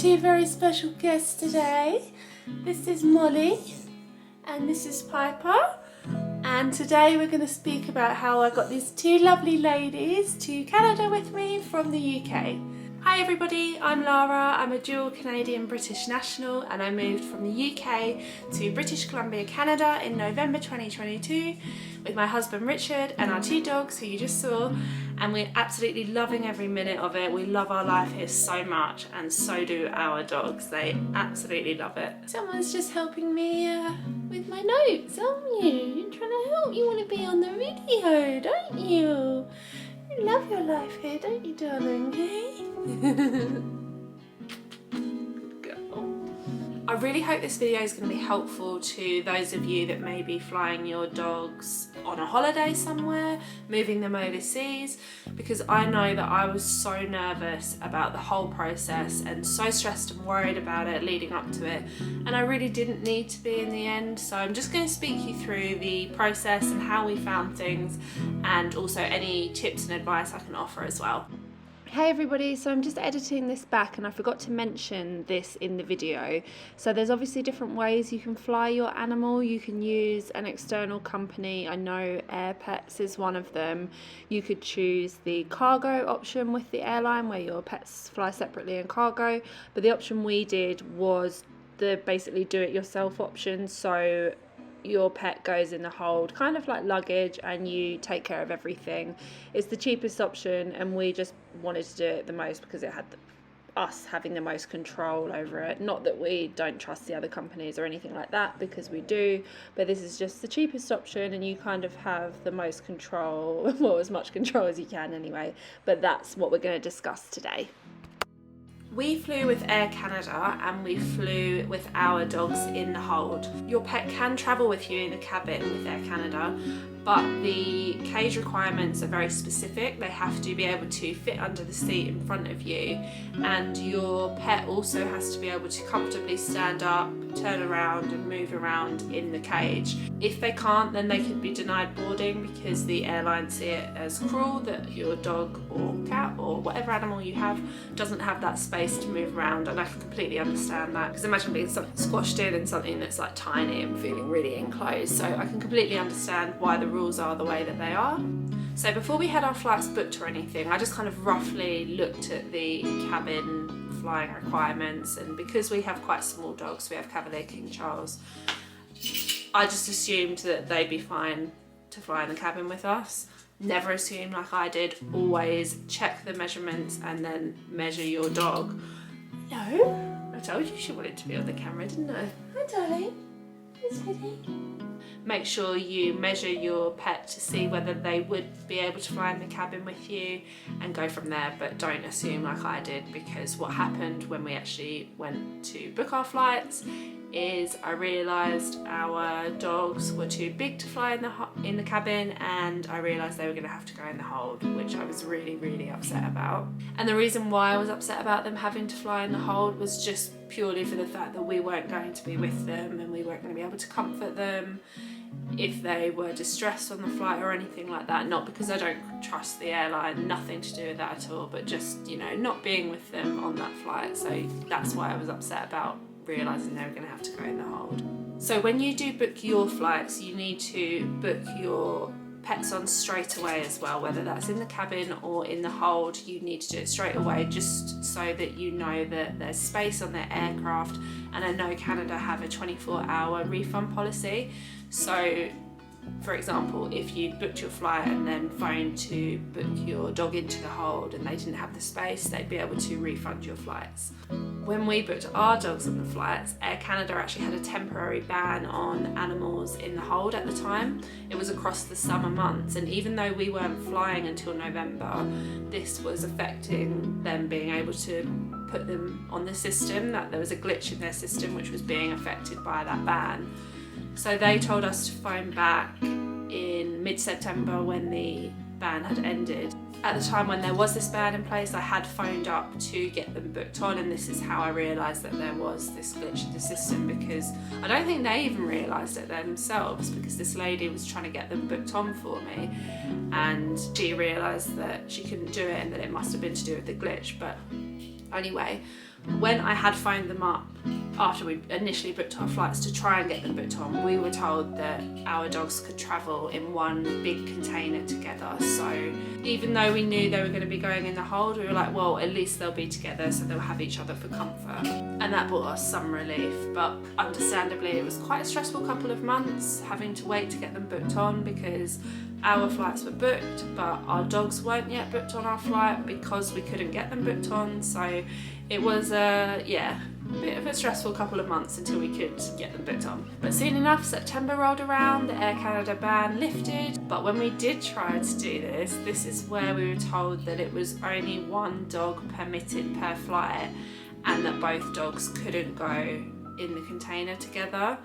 two very special guests today. This is Molly and this is Piper. And today we're going to speak about how I got these two lovely ladies to Canada with me from the UK. Hi everybody, I'm Lara. I'm a dual Canadian-British national and I moved from the UK to British Columbia, Canada in November 2022 with my husband Richard and our two dogs who you just saw, and we're absolutely loving every minute of it. We love our life here so much and so do our dogs. They absolutely love it. Someone's just helping me with my notes, aren't you? You're trying to help. You want to be on the video, don't you? You love your life here, don't you, darling? I really hope this video is going to be helpful to those of you that may be flying your dogs on a holiday somewhere, moving them overseas, because I know that I was so nervous about the whole process and so stressed and worried about it leading up to it, and I really didn't need to be in the end. So I'm just going to speak you through the process and how we found things, and also any tips and advice I can offer as well. Hey everybody, so I'm just editing this back and I forgot to mention this in the video. So there's obviously different ways you can fly your animal. You can use an external company. I know Air Pets is one of them. You could choose the cargo option with the airline where your pets fly separately in cargo. But the option we did was the basically do-it-yourself option. So your pet goes in the hold, kind of like luggage, and you take care of everything. It's the cheapest option and we just wanted to do it the most because it had us having the most control over it. Not that we don't trust the other companies or anything like that, because we do, but this is just the cheapest option and you kind of have the most control, well, as much control as you can anyway, but that's what we're going to discuss today. We flew with Air Canada and we flew with our dogs in the hold. Your pet can travel with you in the cabin with Air Canada, but the cage requirements are very specific. They have to be able to fit under the seat in front of you, and your pet also has to be able to comfortably stand up, turn around and move around in the cage. If they can't, then they could be denied boarding because the airline see it as cruel that your dog or cat or whatever animal you have doesn't have that space to move around, and I can completely understand that, because imagine being squashed in something that's like tiny and feeling really enclosed. So I can completely understand why the rules are the way that they are. So before we had our flights booked or anything, I just kind of roughly looked at the cabin flying requirements, and because we have quite small dogs, we have Cavalier King Charles, I just assumed that they'd be fine to fly in the cabin with us. Never assume like I did, always check the measurements and then measure your dog. No, I told you she wanted to be on the camera, didn't I? Hi darling, hi sweetie. Make sure you measure your pet to see whether they would be able to fly in the cabin with you and go from there, but don't assume like I did, because what happened when we actually went to book our flights is I realised our dogs were too big to fly in the cabin, and I realised they were going to have to go in the hold, which I was really upset about. And the reason why I was upset about them having to fly in the hold was just purely for the fact that we weren't going to be with them and we weren't going to be able to comfort them if they were distressed on the flight or anything like that. Not because I don't trust the airline, nothing to do with that at all, but just, you know, not being with them on that flight. So that's why I was upset about realising they were going to have to go in the hold. So when you do book your flights, you need to book your pets on straight away as well, whether that's in the cabin or in the hold. You need to do it straight away, just so that you know that there's space on their aircraft. And I know Canada have a 24-hour refund policy. So for example, if you booked your flight and then phoned to book your dog into the hold and they didn't have the space, they'd be able to refund your flights. When we booked our dogs on the flights, Air Canada actually had a temporary ban on animals in the hold at the time. It was across the summer months, and even though we weren't flying until November, this was affecting them being able to put them on the system, that there was a glitch in their system which was being affected by that ban. So they told us to phone back in mid-September when the ban had ended. At the time when there was this ban in place, I had phoned up to get them booked on, and this is how I realised that there was this glitch in the system, because I don't think they even realised it themselves, because this lady was trying to get them booked on for me and she realised that she couldn't do it and that it must have been to do with the glitch. But anyway, When I had phoned them up after we initially booked our flights to try and get them booked on, we were told that our dogs could travel in one big container together. So even though we knew they were going to be going in the hold, we were like, well, at least they'll be together so they'll have each other for comfort. And that brought us some relief, but understandably it was quite a stressful couple of months having to wait to get them booked on, because our flights were booked but our dogs weren't yet booked on our flight because we couldn't get them booked on. So it was a bit of a stressful couple of months until we could get them booked on. But soon enough, September rolled around, the Air Canada ban lifted. But when we did try to do this is where we were told that it was only one dog permitted per flight and that both dogs couldn't go in the container together,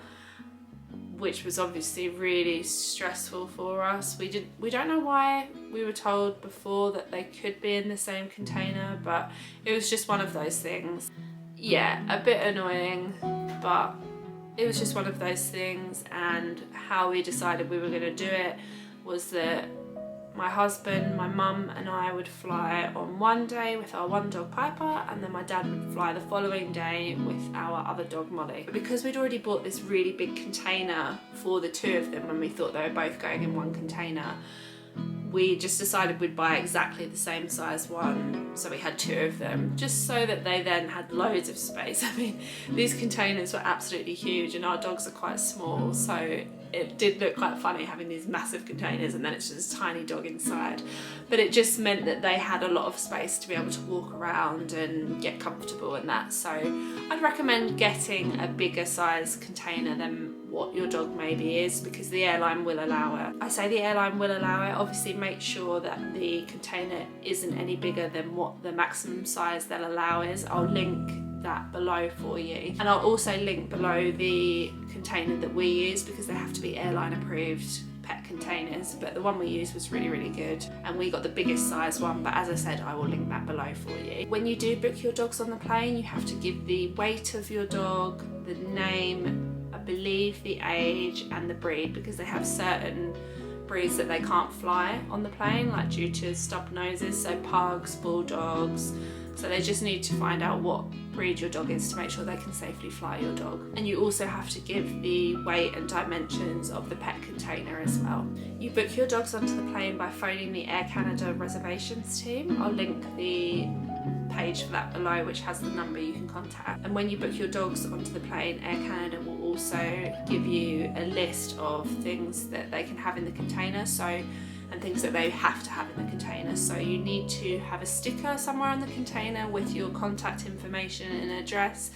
which was obviously really stressful for us. We don't know why we were told before that they could be in the same container, but it was just one of those things. Yeah, a bit annoying, but it was just one of those things. And how we decided we were going to do it was that my husband, my mum and I would fly on one day with our one dog Piper, and then my dad would fly the following day with our other dog Molly. But because we'd already bought this really big container for the two of them when we thought they were both going in one container, we just decided we'd buy exactly the same size one, so we had two of them, just so that they then had loads of space. I mean, these containers were absolutely huge and our dogs are quite small, so it did look quite funny having these massive containers and then it's just a tiny dog inside. But it just meant that they had a lot of space to be able to walk around and get comfortable and that. So I'd recommend getting a bigger size container than what your dog maybe is, because the airline will allow it. I say the airline will allow it, obviously make sure that the container isn't any bigger than what the maximum size they'll allow is. I'll link that below for you, and I'll also link below the container that we use, because they have to be airline approved pet containers, but the one we used was really good and we got the biggest size one. But as I said, I will link that below for you. When you do book your dogs on the plane, you have to give the weight of your dog, the name, I believe the age and the breed, because they have certain breeds that they can't fly on the plane, like due to stub noses, so pugs, bulldogs. So they just need to find out what breed your dog is to make sure they can safely fly your dog. And you also have to give the weight and dimensions of the pet container as well. You book your dogs onto the plane by phoning the Air Canada reservations team. I'll link the page for that below, which has the number you can contact. And when you book your dogs onto the plane, Air Canada will also give you a list of things that they can have in the container, and things that they have to have in the container. So you need to have a sticker somewhere on the container with your contact information and address.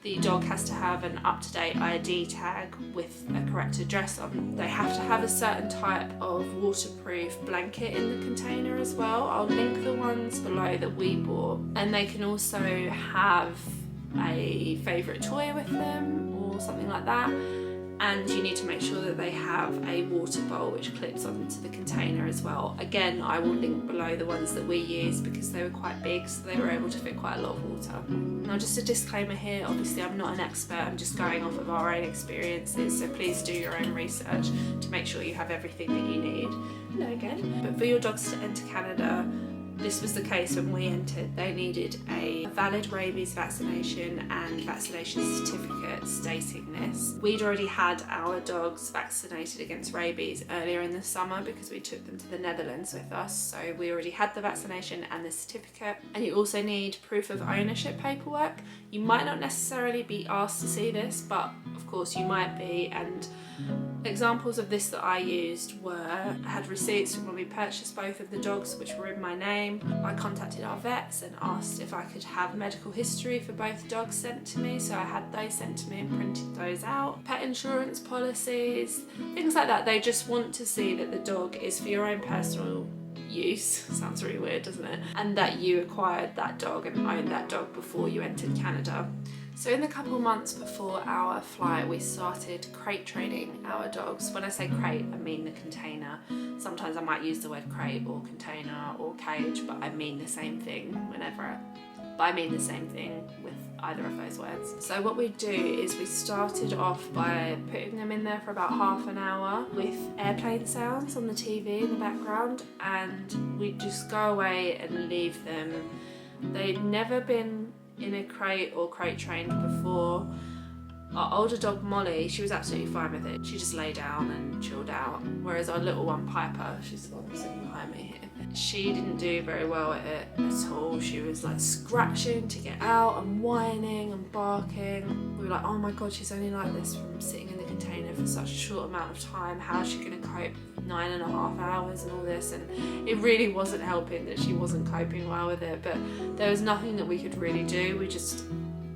The dog has to have an up-to-date ID tag with a correct address on. They have to have a certain type of waterproof blanket in the container as well. I'll link the ones below that we bought. And they can also have a favourite toy with them or something like that. And you need to make sure that they have a water bowl which clips onto the container as well. Again, I will link below the ones that we used because they were quite big, so they were able to fit quite a lot of water. Now, just a disclaimer here, obviously I'm not an expert, I'm just going off of our own experiences, so please do your own research to make sure you have everything that you need. Hello again. But for your dogs to enter Canada, this was the case when we entered. They needed a valid rabies vaccination and vaccination certificate stating this. We'd already had our dogs vaccinated against rabies earlier in the summer because we took them to the Netherlands with us, so we already had the vaccination and the certificate. And you also need proof of ownership paperwork. You might not necessarily be asked to see this, but of course you might be, and examples of this that I used were, I had receipts from when we purchased both of the dogs which were in my name. I contacted our vets and asked if I could have medical history for both dogs sent to me, so I had those sent to me and printed those out. Pet insurance policies, things like that. They just want to see that the dog is for your own personal use, sounds really weird doesn't it, and that you acquired that dog and owned that dog before you entered Canada. So in the couple months before our flight, we started crate training our dogs. When I say crate, I mean the container. Sometimes I might use the word crate or container or cage, but I mean the same thing with either of those words. So what we do is we started off by putting them in there for about half an hour with airplane sounds on the TV in the background, and we'd just go away and leave them. They'd never been in a crate or crate trained before. Our older dog Molly, she was absolutely fine with it. She just lay down and chilled out. Whereas our little one Piper, she's the one sitting behind me here, she didn't do very well at it at all. She was like scratching to get out and whining and barking. We were like, oh my god, she's only like this from sitting in the container for such a short amount of time. How's she going to cope 9.5 hours and all this? And it really wasn't helping that she wasn't coping well with it, but there was nothing that we could really do. We just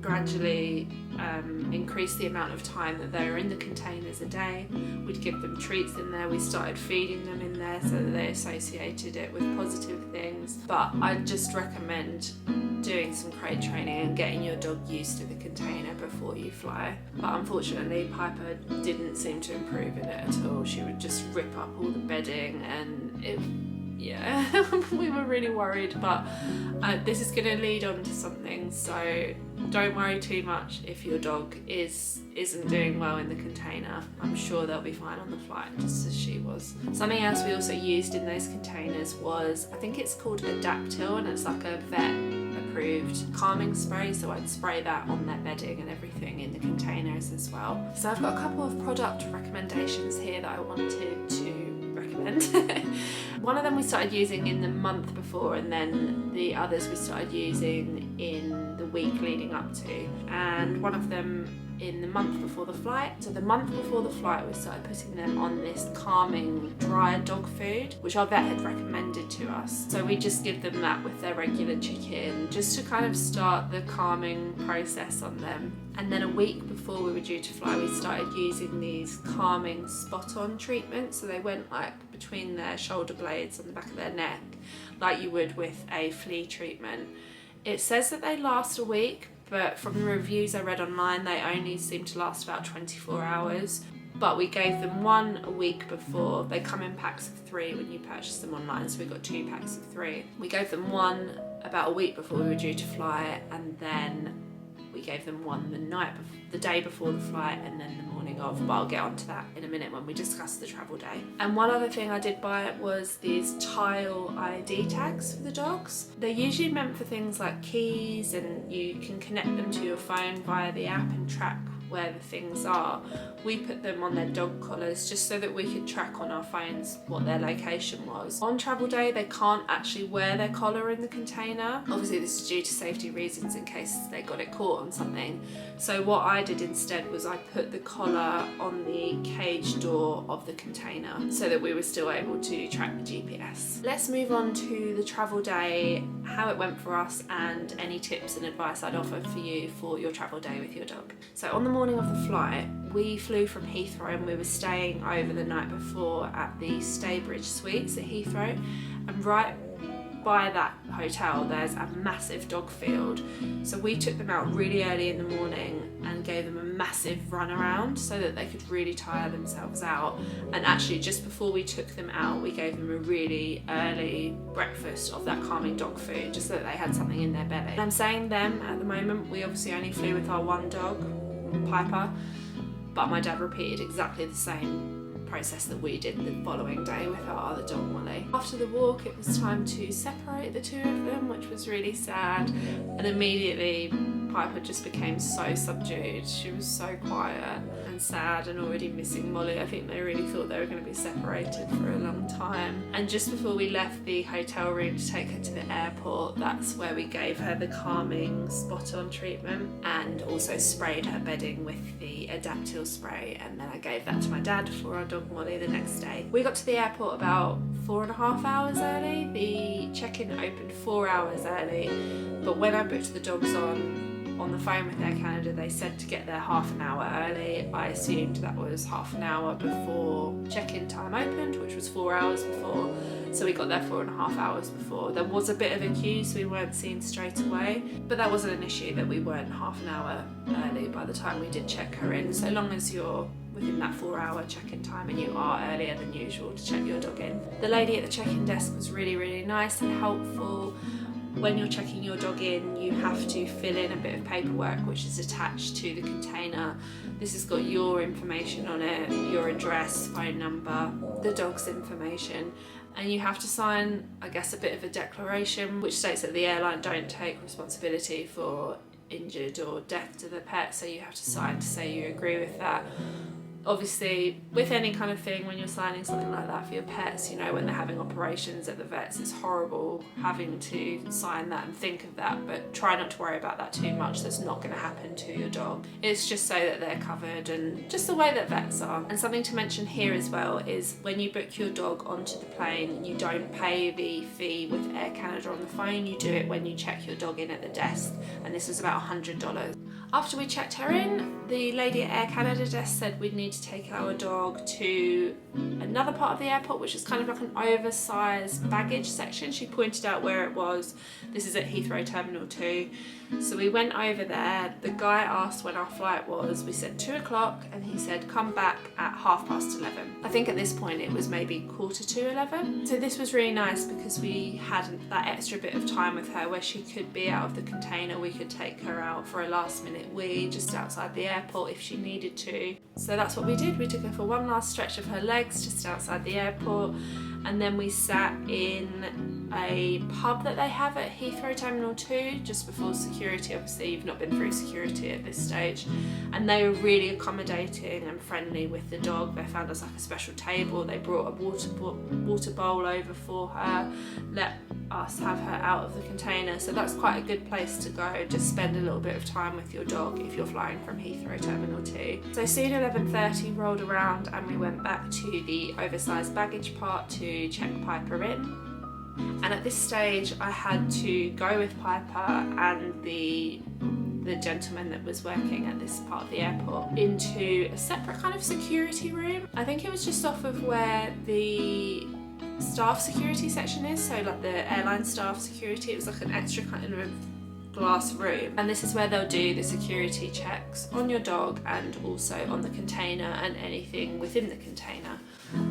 gradually increased the amount of time that they were in the containers a day. We'd give them treats in there. We started feeding them in there so that they associated it with positive things. But I just recommend doing some crate training and getting your dog used to the container before you fly. But unfortunately Piper didn't seem to improve in it at all. She would just rip up all the bedding, and we were really worried, but this is going to lead on to something, so don't worry too much if your dog isn't doing well in the container. I'm sure they'll be fine on the flight, just as she was. Something else we also used in those containers was, I think it's called Adaptil, and it's like a vet approved calming spray, so I'd spray that on their bedding and everything in the containers as well. So I've got a couple of product recommendations here that I wanted to recommend. One of them we started using in the month before, and then the others we started using in the week leading up to, and one of them in the month before the flight. So the month before the flight we started putting them on this calming dry dog food, which our vet had recommended to us. So we just give them that with their regular chicken, just to kind of start the calming process on them. And then a week before we were due to fly, we started using these calming spot-on treatments. So they went like between their shoulder blades on the back of their neck, like you would with a flea treatment. It says that they last a week, but from the reviews I read online, they only seem to last about 24 hours. But we gave them one a week before. They come in packs of 3 when you purchase them online, so we got 2 packs of 3. We gave them one about a week before we were due to fly, and then we gave them one the day before the flight, and then the morning of, but I'll get onto that in a minute when we discuss the travel day. And one other thing I did buy was these tile ID tags for the dogs. They're usually meant for things like keys, and you can connect them to your phone via the app and track where the things are. We put them on their dog collars just so that we could track on our phones what their location was. On travel day, they can't actually wear their collar in the container. Obviously this is due to safety reasons in case they got it caught on something. So what I did instead was I put the collar on the cage door of the container so that we were still able to track the GPS. Let's move on to the travel day, how it went for us, and any tips and advice I'd offer for you for your travel day with your dog. So on the morning of the flight, we flew from Heathrow, and we were staying over the night before at the Staybridge Suites at Heathrow, and right by that hotel there's a massive dog field. So we took them out really early in the morning and gave them a massive run around so that they could really tire themselves out. And actually just before we took them out, we gave them a really early breakfast of that calming dog food, just so that they had something in their belly. And I'm saying them at the moment, we obviously only flew with our one dog, Piper, but my dad repeated exactly the same process that we did the following day with our other dog, Molly. After the walk, it was time to separate the two of them, which was really sad, and immediately Piper just became so subdued. She was so quiet and sad and already missing Molly. I think they really thought they were going to be separated for a long time. And just before we left the hotel room to take her to the airport, that's where we gave her the calming spot-on treatment and also sprayed her bedding with the Adaptil spray, and then I gave that to my dad for our dog Molly the next day. We got to the airport about 4.5 hours early. The check-in opened 4 hours early, but when I booked the dogs on the phone with Air Canada, they said to get there half an hour early. I assumed that was half an hour before check-in time opened, which was 4 hours before, so we got there 4.5 hours before. There was a bit of a queue, so we weren't seen straight away, but that wasn't an issue that we weren't half an hour early by the time we did check her in, so long as you're within that 4 hour check-in time and you are earlier than usual to check your dog in. The lady at the check-in desk was really, really nice and helpful. When you're checking your dog in, you have to fill in a bit of paperwork which is attached to the container. This has got your information on it, your address, phone number, the dog's information, and you have to sign, I guess, a bit of a declaration which states that the airline don't take responsibility for injured or death to the pet, so you have to sign to say you agree with that. Obviously, with any kind of thing, when you're signing something like that for your pets, you know, when they're having operations at the vets, it's horrible having to sign that and think of that, but try not to worry about that too much. That's not going to happen to your dog. It's just so that they're covered, and just the way that vets are. And something to mention here as well is when you book your dog onto the plane, you don't pay the fee with Air Canada on the phone. You do it when you check your dog in at the desk, and this was about $100. After we checked her in, the lady at Air Canada desk said we'd need to take our dog to another part of the airport, which is kind of like an oversized baggage section. She pointed out where it was. This is at Heathrow Terminal 2. So we went over there. The guy asked when our flight was. We said 2 o'clock, and he said come back at 11:30. I think at this point it was maybe 11:45. So this was really nice because we had that extra bit of time with her where she could be out of the container. We could take her out for a last minute wee just outside the airport if she needed to. So that's what we did. We took her for one last stretch of her legs just outside the airport, and then we sat in a pub that they have at Heathrow Terminal 2 just before security. Obviously you've not been through security at this stage, and they were really accommodating and friendly with the dog. They found us like a special table. They brought a water bowl over for her, let us have her out of the container. So that's quite a good place to go, just spend a little bit of time with your dog if you're flying from Heathrow Terminal 2. So soon 11:30 rolled around, and we went back to the oversized baggage part to check Piper in. And at this stage I had to go with Piper and the gentleman that was working at this part of the airport into a separate kind of security room. I think it was just off of where the staff security section is, so like the airline staff security. It was like an extra kind of glass room, and this is where they'll do the security checks on your dog and also on the container and anything within the container.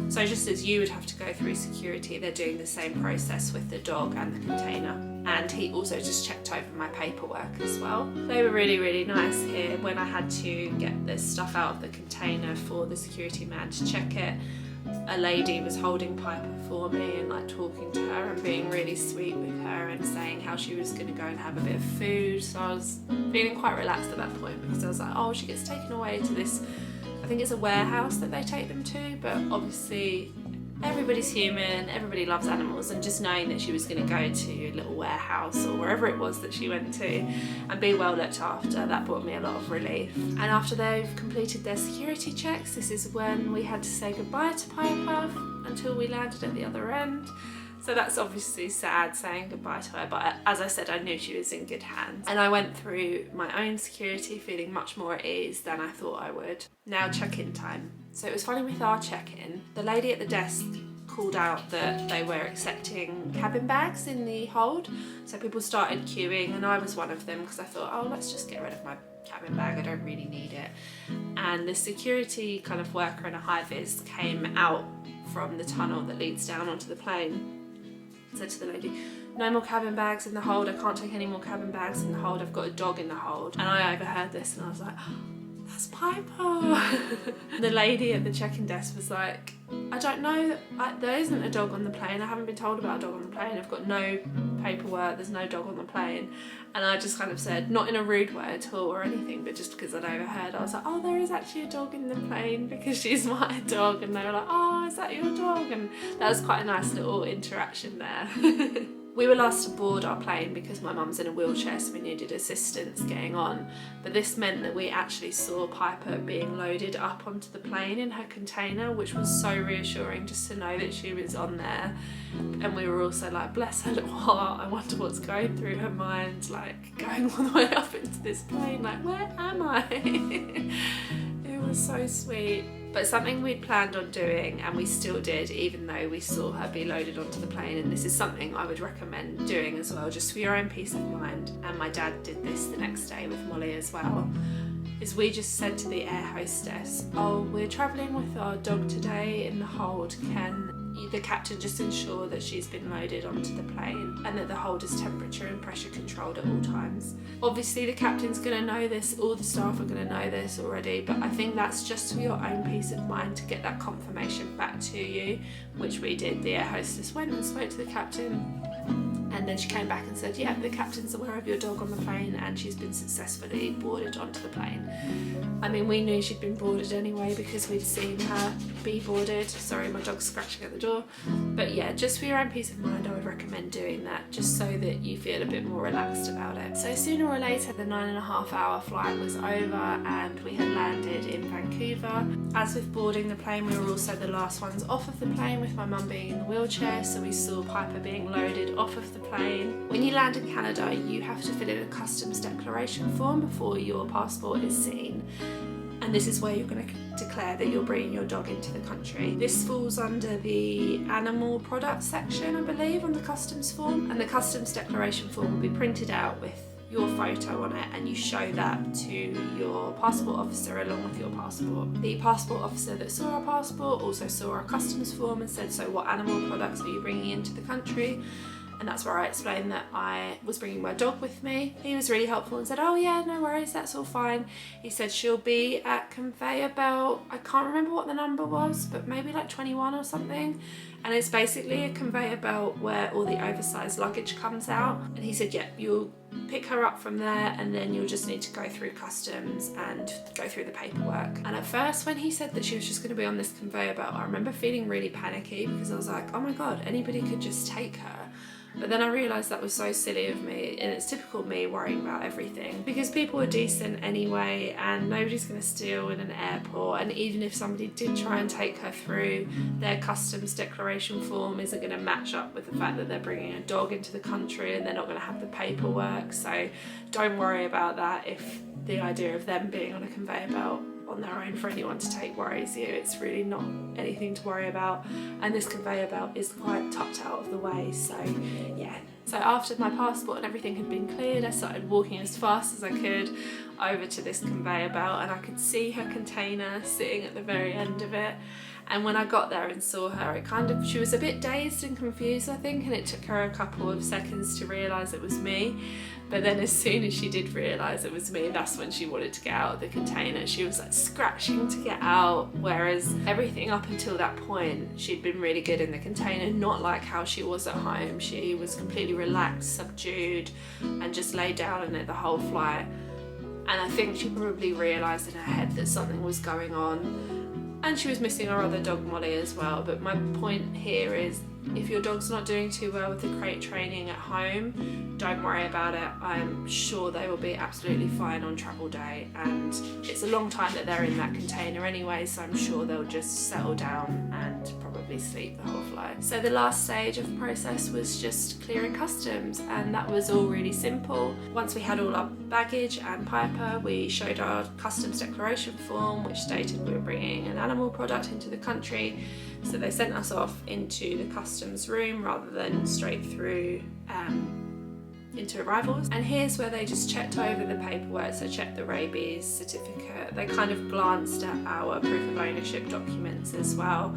So just as you would have to go through security, they're doing the same process with the dog and the container. And he also just checked over my paperwork as well. They were really, really nice here. When I had to get the stuff out of the container for the security man to check it, a lady was holding Piper for me and like talking to her and being really sweet with her and saying how she was going to go and have a bit of food. So I was feeling quite relaxed at that point, because I was like, oh, she gets taken away to this, I think it's a warehouse that they take them to, but obviously everybody's human, everybody loves animals, and just knowing that she was going to go to a little warehouse or wherever it was that she went to and be well looked after, that brought me a lot of relief. And after they've completed their security checks, this is when we had to say goodbye to Piper until we landed at the other end. So that's obviously sad, saying goodbye to her, but as I said, I knew she was in good hands. And I went through my own security feeling much more at ease than I thought I would. Now check-in time. So it was funny with our check-in, the lady at the desk called out that they were accepting cabin bags in the hold. So people started queuing, and I was one of them because I thought, oh, let's just get rid of my cabin bag, I don't really need it. And the security kind of worker in a high-vis came out from the tunnel that leads down onto the plane. Said to the lady, no more cabin bags in the hold, I can't take any more cabin bags in the hold, I've got a dog in the hold. And I overheard this and I was like, oh, that's Piper. The lady at the check-in desk was like, I don't know, there isn't a dog on the plane, I haven't been told about a dog on the plane, I've got no paperwork, there's no dog on the plane. And I just kind of said, not in a rude way at all or anything, but just because I'd overheard, I was like, oh, there is actually a dog in the plane because she's my dog. And they were like, oh, is that your dog? And that was quite a nice little interaction there. We were last to board our plane because my mum's in a wheelchair, so we needed assistance getting on. But this meant that we actually saw Piper being loaded up onto the plane in her container, which was so reassuring just to know that she was on there. And we were also like, bless her little heart, I wonder what's going through her mind, like going all the way up into this plane, like, where am I? It was so sweet. But something we'd planned on doing, and we still did, even though we saw her be loaded onto the plane, and this is something I would recommend doing as well, just for your own peace of mind, and my dad did this the next day with Molly as well, is we just said to the air hostess, oh, we're travelling with our dog today in the hold, can the captain just ensure that she's been loaded onto the plane and that the hold is temperature and pressure controlled at all times. Obviously the captain's going to know this, all the staff are going to know this already, but I think that's just for your own peace of mind to get that confirmation back to you, which we did. The air hostess went and spoke to the captain, And then she came back and said, yeah, the captain's aware of your dog on the plane and she's been successfully boarded onto the plane. I mean, we knew she'd been boarded anyway because we'd seen her be boarded. Sorry, my dog's scratching at the door. But yeah, just for your own peace of mind, I would recommend doing that just so that you feel a bit more relaxed about it. So sooner or later, the 9.5-hour flight was over and we had landed in Vancouver. As with boarding the plane, we were also the last ones off of the plane, with my mum being in the wheelchair, so we saw Piper being loaded off of the plane. When you land in Canada, you have to fill in a customs declaration form before your passport is seen. And this is where you're going to declare that you're bringing your dog into the country. This falls under the animal product section, I believe, on the customs form. And the customs declaration form will be printed out with your photo on it, and you show that to your passport officer along with your passport. The passport officer that saw our passport also saw our customs form and said, so what animal products are you bringing into the country? And that's where I explained that I was bringing my dog with me. He was really helpful and said, oh yeah, no worries, that's all fine. He said she'll be at conveyor belt, I can't remember what the number was, but maybe like 21 or something. And it's basically a conveyor belt where all the oversized luggage comes out. And he said, yeah, you'll pick her up from there and then you'll just need to go through customs and go through the paperwork. And at first, when he said that she was just going to be on this conveyor belt, I remember feeling really panicky because I was like, oh my God, anybody could just take her. But then I realised that was so silly of me, and it's typical me worrying about everything, because people are decent anyway and nobody's going to steal in an airport, and even if somebody did try and take her through, their customs declaration form isn't going to match up with the fact that they're bringing a dog into the country and they're not going to have the paperwork. So don't worry about that if the idea of them being on a conveyor belt on their own for anyone to take worries you. It's really not anything to worry about, and this conveyor belt is quite tucked out of the way, so yeah. So after my passport and everything had been cleared, I started walking as fast as I could over to this conveyor belt, and I could see her container sitting at the very end of it. And when I got there and saw her, she was a bit dazed and confused, I think, and it took her a couple of seconds to realise it was me. But then as soon as she did realise it was me, that's when she wanted to get out of the container. She was like scratching to get out, whereas everything up until that point, she'd been really good in the container, not like how she was at home. She was completely relaxed, subdued, and just lay down in it the whole flight. And I think she probably realised in her head that something was going on. And she was missing our other dog Molly as well. But my point here is, if your dog's not doing too well with the crate training at home, don't worry about it. I'm sure they will be absolutely fine on travel day, and it's a long time that they're in that container anyway, so I'm sure they'll just settle down and probably sleep the whole flight. So the last stage of the process was just clearing customs, and that was all really simple. Once we had all our baggage and Piper, we showed our customs declaration form which stated we were bringing an animal product into the country. So they sent us off into the customs room rather than straight through into arrivals. And here's where they just checked over the paperwork, so checked the rabies certificate. They kind of glanced at our proof of ownership documents as well.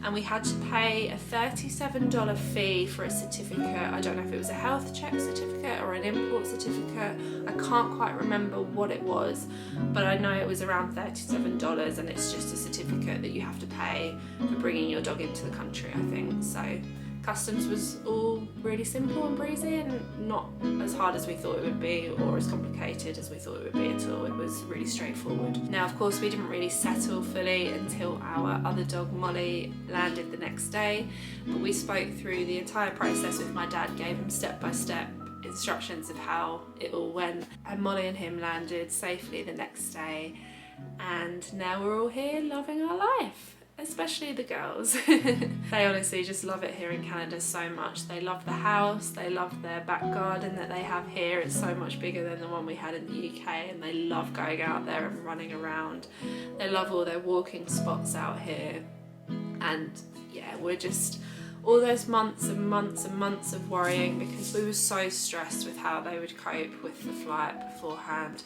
And we had to pay a $37 fee for a certificate. I don't know if it was a health check certificate or an import certificate. I can't quite remember what it was, but I know it was around $37, and it's just a certificate that you have to pay for bringing your dog into the country, I think. So customs was all really simple and breezy, and not as hard as we thought it would be or as complicated as we thought it would be at all. It was really straightforward. Now, of course, we didn't really settle fully until our other dog Molly landed the next day, but we spoke through the entire process with my dad, gave him step-by-step instructions of how it all went, and Molly and him landed safely the next day, and now we're all here loving our life. Especially the girls. They honestly just love it here in Canada so much. They love the house, they love their back garden that they have here. It's so much bigger than the one we had in the UK, and they love going out there and running around. They love all their walking spots out here. And yeah, we're just all those months and months and months of worrying because we were so stressed with how they would cope with the flight beforehand.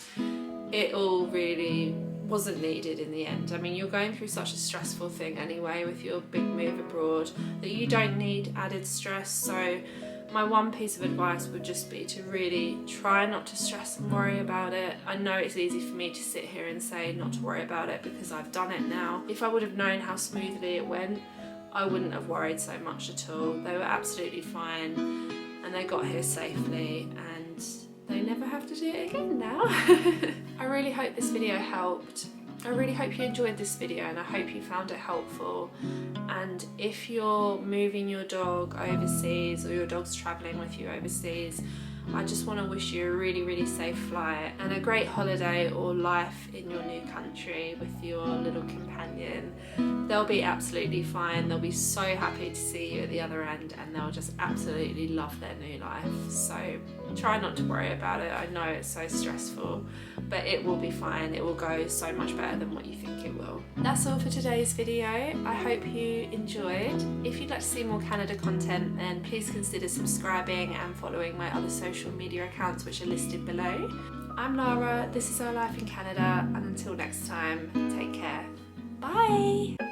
It all really wasn't needed in the end. I mean, you're going through such a stressful thing anyway with your big move abroad that you don't need added stress. So my one piece of advice would just be to really try not to stress and worry about it. I know it's easy for me to sit here and say not to worry about it because I've done it now. If I would have known how smoothly it went, I wouldn't have worried so much at all. They were absolutely fine. and they got here safely, and they never have to do it again now. I really hope this video helped. I really hope you enjoyed this video, and I hope you found it helpful. And if you're moving your dog overseas, or your dog's travelling with you overseas, I just want to wish you a really, really safe flight and a great holiday or life in your new country with your little companion. They'll be absolutely fine. They'll be so happy to see you at the other end, and they'll just absolutely love their new life. So try not to worry about it. I know it's so stressful, but it will be fine. It will go so much better than what you think it will. That's all for today's video. I hope you enjoyed. If you'd like to see more Canada content, then please consider subscribing and following my other social media accounts, which are listed below. I'm Lara, this is Our Life in Canada, and until next time, take care. Bye!